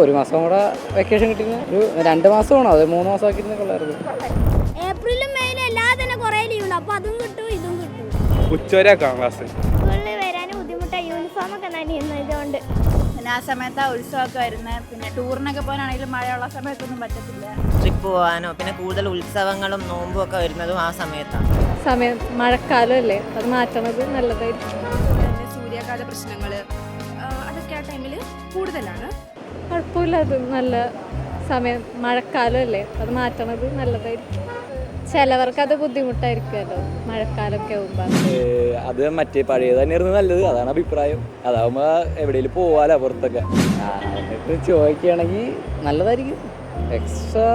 ഒരു മാസം കൂടെ വെക്കേഷൻ കിട്ടിയിരുന്ന ഒരു 2 മാസമാണോ അത് 3 മാസം ആക്കിയിരുന്ന കൊള്ളായിരുന്നു. ഏപ്രിലും മെയിലും എല്ലാം തന്നെ കുറേ ലീവുണ്ട്. അപ്പോൾ അതും കിട്ടും ഇതും കിട്ടും. ഉച്ചവരെയൊക്കെയാണ് ക്ലാസ്. സ്കൂളിൽ വരാൻ ബുദ്ധിമുട്ടാണ്, യൂണിഫോമൊക്കെ നനയുന്നതുകൊണ്ട്. പിന്നെ ആ സമയത്ത് ആ ഉത്സവമൊക്കെ വരുന്നത്. പിന്നെ ടൂറിനൊക്കെ പോകാനാണെങ്കിലും മഴയുള്ള സമയത്തൊന്നും പറ്റത്തില്ല. ട്രിപ്പ് പോകാനോ പിന്നെ കൂടുതൽ ഉത്സവങ്ങളും നോമ്പും ഒക്കെ വരുന്നതും ആ സമയത്താണ്. സമയം മഴക്കാലം അല്ലേ, അത് മാറ്റണത് നല്ലതായിരിക്കും. സൂര്യാഘാത പ്രശ്നങ്ങൾ അതൊക്കെ ആ ടൈമിൽ കൂടുതലാണ്. കുഴപ്പമില്ല, അത് നല്ല സമയം മഴക്കാലം അല്ലേ, അത് മാറ്റണത് നല്ലതായിരിക്കും. ചിലവർക്ക് അത് ബുദ്ധിമുട്ടായിരിക്കുമല്ലോ മഴക്കാലമൊക്കെ ആകുമ്പോൾ. അത് മറ്റേ പഴയത് തന്നെയായിരുന്നു നല്ലത്, അതാണ് അഭിപ്രായം. അതാവുമ്പോൾ എവിടെയെങ്കിലും പോവാലോ പുറത്തൊക്കെ. എന്നിട്ട് ചോദിക്കുകയാണെങ്കിൽ നല്ലതായിരിക്കും. എക്സ്ട്രാ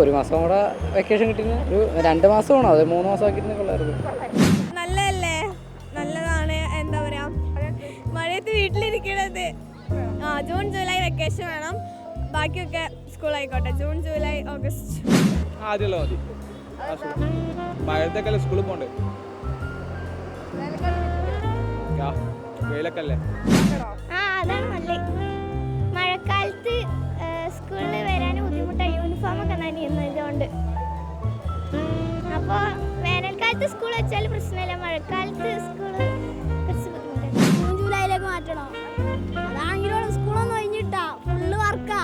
ഒരു മാസം കൂടെ വെക്കേഷൻ കിട്ടിയിരുന്ന ഒരു 2 മാസമാണോ അത് 3 മാസം ആക്കിയിരുന്ന കൊള്ളായിരുന്നു. നല്ലതല്ലേ, നല്ലതാണ്. എന്താ പറയാ, മഴയത്ത് വീട്ടിലിരിക്കണത്. ജൂൺ ജൂലൈ വെക്കേഷൻ വേണം, ബാക്കിയൊക്കെ സ്കൂൾ ആയിക്കോട്ടെ. ജൂൺ ജൂലൈ ഓഗസ്റ്റ് ആദ്യമല്ല മതി. മഴത്തൊക്കെ സ്കൂളിൽ പോകണ്ടേ, വെയിലൊക്കെ അല്ലേ. അതാണ് നല്ലത്. മഴക്കാലത്ത് സ്കൂളിൽ വരാൻ ബുദ്ധിമുട്ടാണ്, യൂണിഫോമൊക്കെ നനയുന്നതുകൊണ്ട്. അപ്പോൾ വേനൽക്കാലത്ത് സ്കൂൾ വെച്ചാൽ പ്രശ്നമില്ല, മഴക്കാലത്ത് സ്കൂൾ കുറച്ച് ബുദ്ധിമുട്ടാണ്. ജൂൺ ജൂലൈയിലേക്ക് മാറ്റണോ? അതാണെങ്കിലോ സ്കൂളൊന്നും കഴിഞ്ഞിട്ടാ ഫുള്ള് വർക്കാ.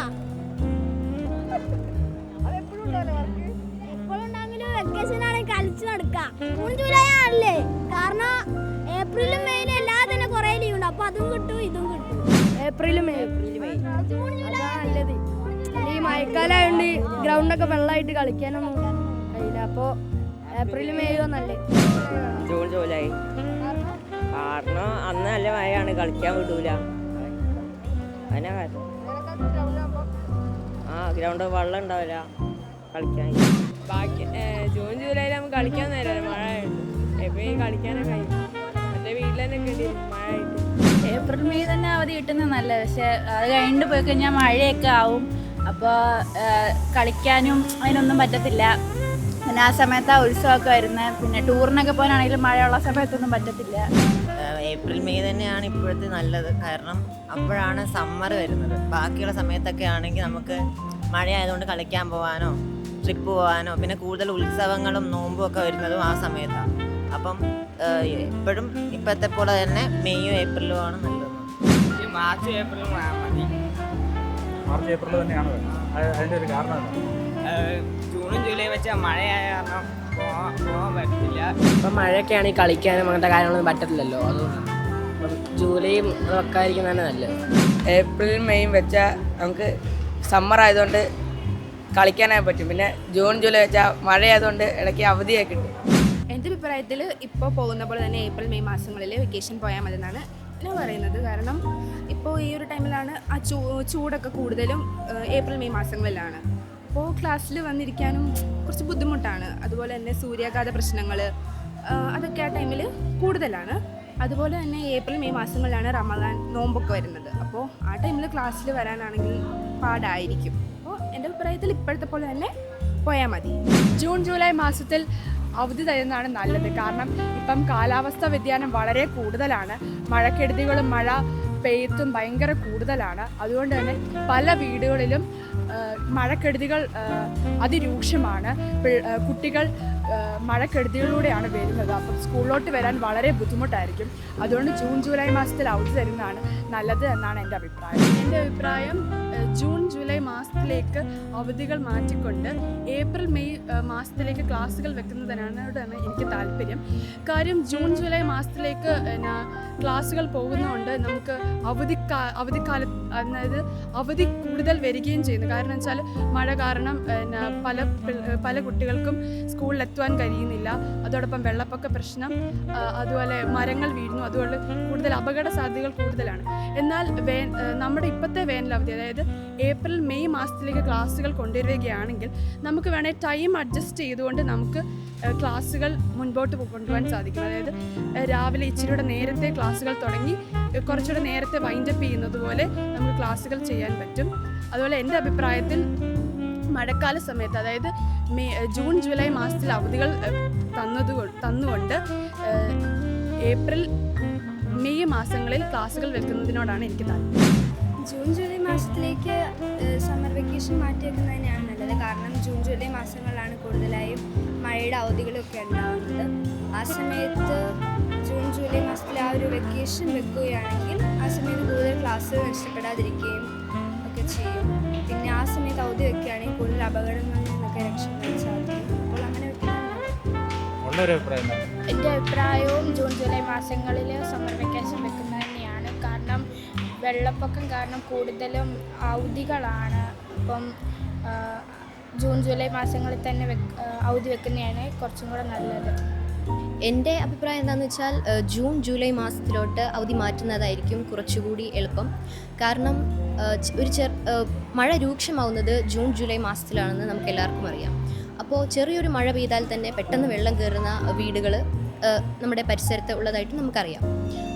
എപ്പോഴും ഉണ്ടെങ്കിലും വെക്കേഷൻ ആണെങ്കിൽ കളിച്ച് നടക്കാം. ജൂൺ ജൂലൈ ആണല്ലേ, കാരണം ഏപ്രിലും മെയിലും എല്ലാം തന്നെ കുറേ ലീവുണ്ട്. അപ്പോൾ അതും കിട്ടും ഇതും കിട്ടും. ഏപ്രിലും മെയ് നല്ലത്. ഈ മഴക്കാലമായതുകൊണ്ട് ഗ്രൗണ്ടൊക്കെ വെള്ളമായിട്ട് കളിക്കാനൊന്നും കഴിയില്ല. അപ്പോൾ ഏപ്രിലും മെയ്യോ നല്ലത്. ജൂൺ ജൂലൈ കാരണം അന്ന് നല്ല മഴയാണ്, കളിക്കാൻ വിടൂല. അതിനാ കാര്യം. ഗ്രൗണ്ട് വെള്ളം ഉണ്ടാവില്ല കളിക്കാൻ. ബാക്കി ജൂൺ ജൂലൈയിൽ നമുക്ക് കളിക്കാൻ നേരമല്ല, മഴ ആയിട്ട് എപ്പോഴും കളിക്കാനൊക്കെ കഴിയും. മറ്റേ വീട്ടിൽ തന്നെ കിട്ടി മഴ ആയിട്ട്. ഏപ്രിൽ മെയ് തന്നെ അവധി കിട്ടുന്നത് നല്ലത്. പക്ഷേ അത് കഴിഞ്ഞിട്ട് പോയി കഴിഞ്ഞാൽ മഴയൊക്കെ ആവും. അപ്പോൾ കളിക്കാനും അതിനൊന്നും പറ്റത്തില്ല. പിന്നെ ആ സമയത്ത് ആ ഉത്സവമൊക്കെ വരുന്നത്. പിന്നെ ടൂറിനൊക്കെ പോകാനാണെങ്കിലും മഴയുള്ള സമയത്തൊന്നും പറ്റത്തില്ല. ഏപ്രിൽ മെയ് തന്നെയാണ് ഇപ്പോഴത്തെ നല്ലത്, കാരണം അപ്പോഴാണ് സമ്മർ വരുന്നത്. ബാക്കിയുള്ള സമയത്തൊക്കെ ആണെങ്കിൽ നമുക്ക് മഴയായതുകൊണ്ട് കളിക്കാൻ പോകാനോ ട്രിപ്പ് പോകാനോ പിന്നെ കൂടുതൽ ഉത്സവങ്ങളും നോമ്പും ഒക്കെ വരുന്നതും ആ സമയത്താണ്. അപ്പം എപ്പോഴും ഇപ്പോഴത്തെ പോലെ തന്നെ മെയ്യും ഏപ്രിലും ആണ് നല്ലത്. മാർച്ച് ഏപ്രിലും മതി. മാർച്ച് ഏപ്രിൽ തന്നെയാണ് അതിൻ്റെ ഒരു കാരണം. ജൂണും ജൂലൈ വെച്ചാൽ മഴയായ കാരണം പോകാൻ പറ്റില്ല. ഇപ്പം മഴയൊക്കെ ആണെങ്കിൽ കളിക്കാനും അങ്ങനത്തെ കാര്യങ്ങളൊന്നും പറ്റത്തില്ലല്ലോ, അതുകൊണ്ട് ജൂലൈയും ഒക്കെ ആയിരിക്കും തന്നെ നല്ലത്. ഏപ്രിൽ മെയ്യും വെച്ചാൽ നമുക്ക് സമ്മർ ആയതുകൊണ്ട് കളിക്കാനായി പറ്റും. പിന്നെ ജൂൺ ജൂലൈ വെച്ചാൽ മഴയായതുകൊണ്ട് ഇടയ്ക്ക് അവധിയൊക്കെ കിട്ടും. എൻ്റെ അഭിപ്രായത്തിൽ ഇപ്പോൾ പോകുന്ന പോലെ തന്നെ ഏപ്രിൽ മെയ് മാസങ്ങളിൽ വെക്കേഷൻ പോയാൽ മതി എന്നാണ് ഞാൻ പറയുന്നത്. കാരണം ഇപ്പോൾ ഈ ഒരു ടൈമിലാണ് ആ ചൂടൊക്കെ കൂടുതലും ഏപ്രിൽ മെയ് മാസങ്ങളിലാണ്. അപ്പോൾ ക്ലാസ്സിൽ വന്നിരിക്കാനും കുറച്ച് ബുദ്ധിമുട്ടാണ്. അതുപോലെ തന്നെ സൂര്യാഘാത പ്രശ്നങ്ങൾ അതൊക്കെ ആ ടൈമിൽ കൂടുതലാണ്. അതുപോലെ തന്നെ ഏപ്രിൽ മെയ് മാസങ്ങളിലാണ് റമദാൻ നോമ്പൊക്കെ വരുന്നത്. അപ്പോൾ ആ ടൈമിൽ ക്ലാസ്സിൽ വരാനാണെങ്കിൽ പാടായിരിക്കും. അപ്പോൾ എൻ്റെ അഭിപ്രായത്തിൽ ഇപ്പോഴത്തെ പോലെ തന്നെ പോയാൽ മതി. ജൂൺ ജൂലൈ മാസത്തിൽ അവധി തരുന്നതാണ് നല്ലത്. കാരണം ഇപ്പം കാലാവസ്ഥ വ്യതിയാനം വളരെ കൂടുതലാണ്. മഴക്കെടുതികളും മഴ പെയ്ത്തും ഭയങ്കര കൂടുതലാണ്. അതുകൊണ്ട് തന്നെ പല വീടുകളിലും മഴക്കെടുതികൾ അതിരൂക്ഷമാണ്. കുട്ടികൾ മഴക്കെടുതികളിലൂടെയാണ് വരുന്നത്. അപ്പം സ്കൂളിലോട്ട് വരാൻ വളരെ ബുദ്ധിമുട്ടായിരിക്കും. അതുകൊണ്ട് ജൂൺ ജൂലൈ മാസത്തിൽ അവധി തരുന്നതാണ് നല്ലത് എന്നാണ് എൻ്റെ അഭിപ്രായം. ജൂൺ ജൂലൈ മാസത്തിലേക്ക് അവധികൾ മാറ്റിക്കൊണ്ട് ഏപ്രിൽ മെയ് മാസത്തിലേക്ക് ക്ലാസ്സുകൾ വെക്കുന്നതിനാണ് എനിക്ക് താല്പര്യം. കാര്യം ജൂൺ ജൂലൈ മാസത്തിലേക്ക് ക്ലാസ്സുകൾ പോകുന്നതുകൊണ്ട് നമുക്ക് അവധിക്കാലത്ത് അതായത് അവധി കൂടുതൽ വരികയും ചെയ്യുന്നു. കാരണം വെച്ചാൽ മഴ കാരണം പല കുട്ടികൾക്കും സ്കൂളിലെത്തുവാൻ കഴിയുന്നില്ല. അതോടൊപ്പം വെള്ളപ്പൊക്ക പ്രശ്നം, അതുപോലെ മരങ്ങൾ വീഴുന്നു. അതുകൊണ്ട് കൂടുതൽ അപകട സാധ്യതകൾ കൂടുതലാണ്. എന്നാൽ നമ്മുടെ ഇപ്പോഴത്തെ വേനലവധി അതായത് ഏപ്രിൽ മെയ് മാസത്തിലേക്ക് ക്ലാസ്സുകൾ കൊണ്ടുവരികയാണെങ്കിൽ നമുക്ക് വേണേൽ ടൈം അഡ്ജസ്റ്റ് ചെയ്തുകൊണ്ട് നമുക്ക് ക്ലാസ്സുകൾ മുൻപോട്ട് കൊണ്ടുപോകാൻ സാധിക്കും. അതായത് രാവിലെ ഇച്ചിരിയുടെ നേരത്തെ ക്ലാസ്സുകൾ തുടങ്ങി കുറച്ചുകൂടെ നേരത്തെ വൈൻഡപ്പ് ചെയ്യുന്നത് പോലെ നമുക്ക് ക്ലാസ്സുകൾ ചെയ്യാൻ പറ്റും. അതുപോലെ എൻ്റെ അഭിപ്രായത്തിൽ മഴക്കാല സമയത്ത് അതായത് ജൂൺ ജൂലൈ മാസത്തിൽ അവധികൾ തന്നുകൊണ്ട് ഏപ്രിൽ മെയ് മാസങ്ങളിൽ ക്ലാസ്സുകൾ വെക്കുന്നതിനോടാണ് എനിക്ക് താല്പര്യം. ജൂൺ ജൂലൈ മാസത്തിലേക്ക് സമ്മർ വെക്കേഷൻ മാറ്റി വെക്കുന്നത് തന്നെയാണ് നല്ലത്. കാരണം ജൂൺ ജൂലൈ മാസങ്ങളിലാണ് കൂടുതലായും മഴയുടെ അവധികളൊക്കെ ഉണ്ടാകുന്നത്. ആ സമയത്ത് ജൂൺ ജൂലൈ മാസത്തിൽ ആ ഒരു വെക്കേഷൻ വെക്കുകയാണെങ്കിൽ ആ സമയത്ത് കൂടുതൽ ക്ലാസ്സുകൾ നഷ്ടപ്പെടാതിരിക്കുകയും ഒക്കെ ചെയ്യും. പിന്നെ ആ സമയത്ത് അവധി വെക്കുകയാണെങ്കിൽ കൂടുതൽ അപകടങ്ങളിൽ നിന്നൊക്കെ രക്ഷപ്പെടാൻ സാധിക്കും. അപ്പോൾ അങ്ങനെ ഉള്ളൊരു അഭിപ്രായം എൻ്റെ അഭിപ്രായവും ജൂൺ ജൂലൈ മാസങ്ങളിൽ സമ്മർ വെക്കേഷൻ വെക്കുന്നത് തന്നെയാണ്. കാരണം വെള്ളപ്പൊക്കം കാരണം കൂടുതലും അവധികളാണ്. അപ്പം ജൂൺ ജൂലൈ മാസങ്ങളിൽ തന്നെ അവധി വെക്കുന്നതാണ് കുറച്ചും കൂടെ നല്ലത്. എൻ്റെ അഭിപ്രായം എന്താണെന്ന് വെച്ചാൽ ജൂൺ ജൂലൈ മാസത്തിലോട്ട് അവധി മാറ്റുന്നതായിരിക്കും കുറച്ചുകൂടി എളുപ്പം. കാരണം മഴ രൂക്ഷമാവുന്നത് ജൂൺ ജൂലൈ മാസത്തിലാണെന്ന് നമുക്ക് എല്ലാവർക്കും അറിയാം. അപ്പോൾ ചെറിയൊരു മഴ പെയ്താൽ തന്നെ പെട്ടെന്ന് വെള്ളം കയറുന്ന വീടുകൾ നമ്മുടെ പരിസരത്ത് ഉള്ളതായിട്ട് നമുക്കറിയാം.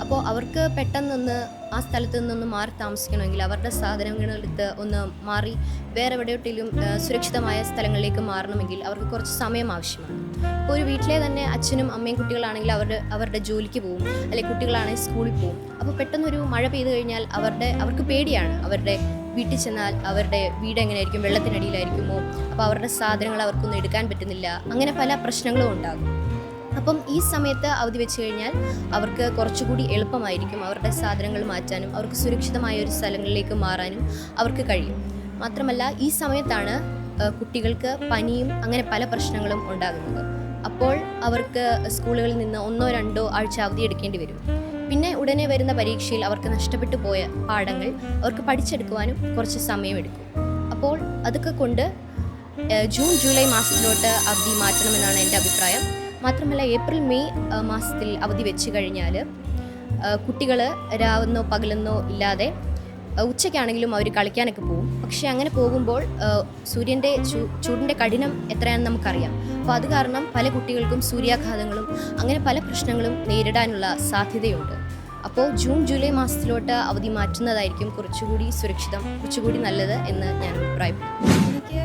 അപ്പോൾ അവർക്ക് പെട്ടെന്നൊന്ന് ആ സ്ഥലത്ത് നിന്നൊന്ന് മാറി താമസിക്കണമെങ്കിൽ അവരുടെ സാധനങ്ങളെടുത്ത് ഒന്ന് മാറി വേറെ എവിടെയോട്ടിലും സുരക്ഷിതമായ സ്ഥലങ്ങളിലേക്ക് മാറണമെങ്കിൽ അവർക്ക് കുറച്ച് സമയം ആവശ്യമാണ്. ഇപ്പോൾ ഒരു വീട്ടിലെ തന്നെ അച്ഛനും അമ്മയും കുട്ടികളാണെങ്കിൽ അവരുടെ ജോലിക്ക് പോകും, അല്ലെങ്കിൽ കുട്ടികളാണെങ്കിൽ സ്കൂളിൽ പോകും. അപ്പോൾ പെട്ടെന്നൊരു മഴ പെയ്തു കഴിഞ്ഞാൽ അവർക്ക് പേടിയാണ്. അവരുടെ വീട്ടിൽ ചെന്നാൽ അവരുടെ വീട് എങ്ങനെയായിരിക്കും, വെള്ളത്തിനടിയിലായിരിക്കുമോ, അപ്പോൾ അവരുടെ സാധനങ്ങൾ അവർക്കൊന്നും എടുക്കാൻ പറ്റുന്നില്ല, അങ്ങനെ പല പ്രശ്നങ്ങളും ഉണ്ടാകും. അപ്പം ഈ സമയത്ത് അവധി വെച്ച് കഴിഞ്ഞാൽ അവർക്ക് കുറച്ചുകൂടി എളുപ്പമായിരിക്കും അവരുടെ സാധനങ്ങൾ മാറ്റാനും അവർക്ക് സുരക്ഷിതമായ ഒരു സ്ഥലങ്ങളിലേക്ക് മാറാനും അവർക്ക് കഴിയും. മാത്രമല്ല ഈ സമയത്താണ് കുട്ടികൾക്ക് പനിയും അങ്ങനെ പല പ്രശ്നങ്ങളും ഉണ്ടാകുന്നത്. അപ്പോൾ അവർക്ക് സ്കൂളുകളിൽ നിന്ന് 1-2 ആഴ്ച അവധി എടുക്കേണ്ടി വരും. പിന്നെ ഉടനെ വരുന്ന പരീക്ഷയിൽ അവർക്ക് നഷ്ടപ്പെട്ടു പോയ പാഠങ്ങൾ അവർക്ക് പഠിച്ചെടുക്കുവാനും കുറച്ച് സമയമെടുക്കും. അപ്പോൾ അതൊക്കെ കൊണ്ട് ജൂൺ ജൂലൈ മാസത്തിലോട്ട് അവധി മാറ്റണമെന്നാണ് എൻ്റെ അഭിപ്രായം. മാത്രമല്ല ഏപ്രിൽ മെയ് മാസത്തിൽ അവധി വെച്ച് കഴിഞ്ഞാൽ കുട്ടികൾ രാവെന്നോ പകലെന്നോ ഇല്ലാതെ ഉച്ചയ്ക്കാണെങ്കിലും അവർ കളിക്കാനൊക്കെ പോകും. പക്ഷേ അങ്ങനെ പോകുമ്പോൾ സൂര്യൻ്റെ ചൂടിൻ്റെ കഠിനം എത്രയാണെന്ന് നമുക്കറിയാം. അപ്പോൾ അത് കാരണം പല കുട്ടികൾക്കും സൂര്യാഘാതങ്ങളും അങ്ങനെ പല പ്രശ്നങ്ങളും നേരിടാനുള്ള സാധ്യതയുണ്ട്. അപ്പോൾ ജൂൺ ജൂലൈ മാസത്തിലോട്ട് അവധി മാറ്റുന്നതായിരിക്കും കുറച്ചുകൂടി സുരക്ഷിതം, കുറച്ചുകൂടി നല്ലത് എന്ന് ഞാൻ അഭിപ്രായപ്പെടുന്നു. എനിക്ക്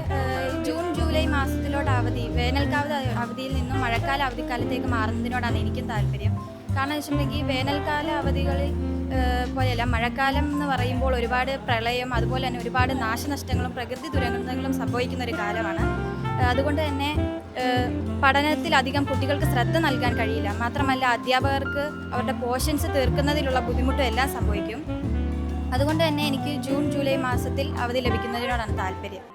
ജൂൺ ജൂലൈ മാസത്തിലോട്ട് വേനൽക്കാല അവധിയിൽ നിന്നും മഴക്കാല അവധിക്കാലത്തേക്ക് മാറുന്നതിനോടാണ് എനിക്കും താല്പര്യം. കാരണം എന്ന് വെച്ചിട്ടുണ്ടെങ്കിൽ വേനൽക്കാല അവധികളിൽ പോലെയല്ല, മഴക്കാലം എന്ന് പറയുമ്പോൾ ഒരുപാട് പ്രളയം അതുപോലെ തന്നെ ഒരുപാട് നാശനഷ്ടങ്ങളും പ്രകൃതി ദുരന്തങ്ങളും സംഭവിക്കുന്ന ഒരു കാലമാണ്. അതുകൊണ്ട് തന്നെ പഠനത്തിൽ അധികം കുട്ടികൾക്ക് ശ്രദ്ധ നൽകാൻ കഴിയില്ല. മാത്രമല്ല അധ്യാപകർക്ക് അവരുടെ പോർഷൻസ് തീർക്കുന്നതിലുള്ള ബുദ്ധിമുട്ടും എല്ലാം സംഭവിക്കും. അതുകൊണ്ട് തന്നെ എനിക്ക് ജൂൺ ജൂലൈ മാസത്തിൽ അവധി ലഭിക്കുന്നതിനോടാണ് താല്പര്യം.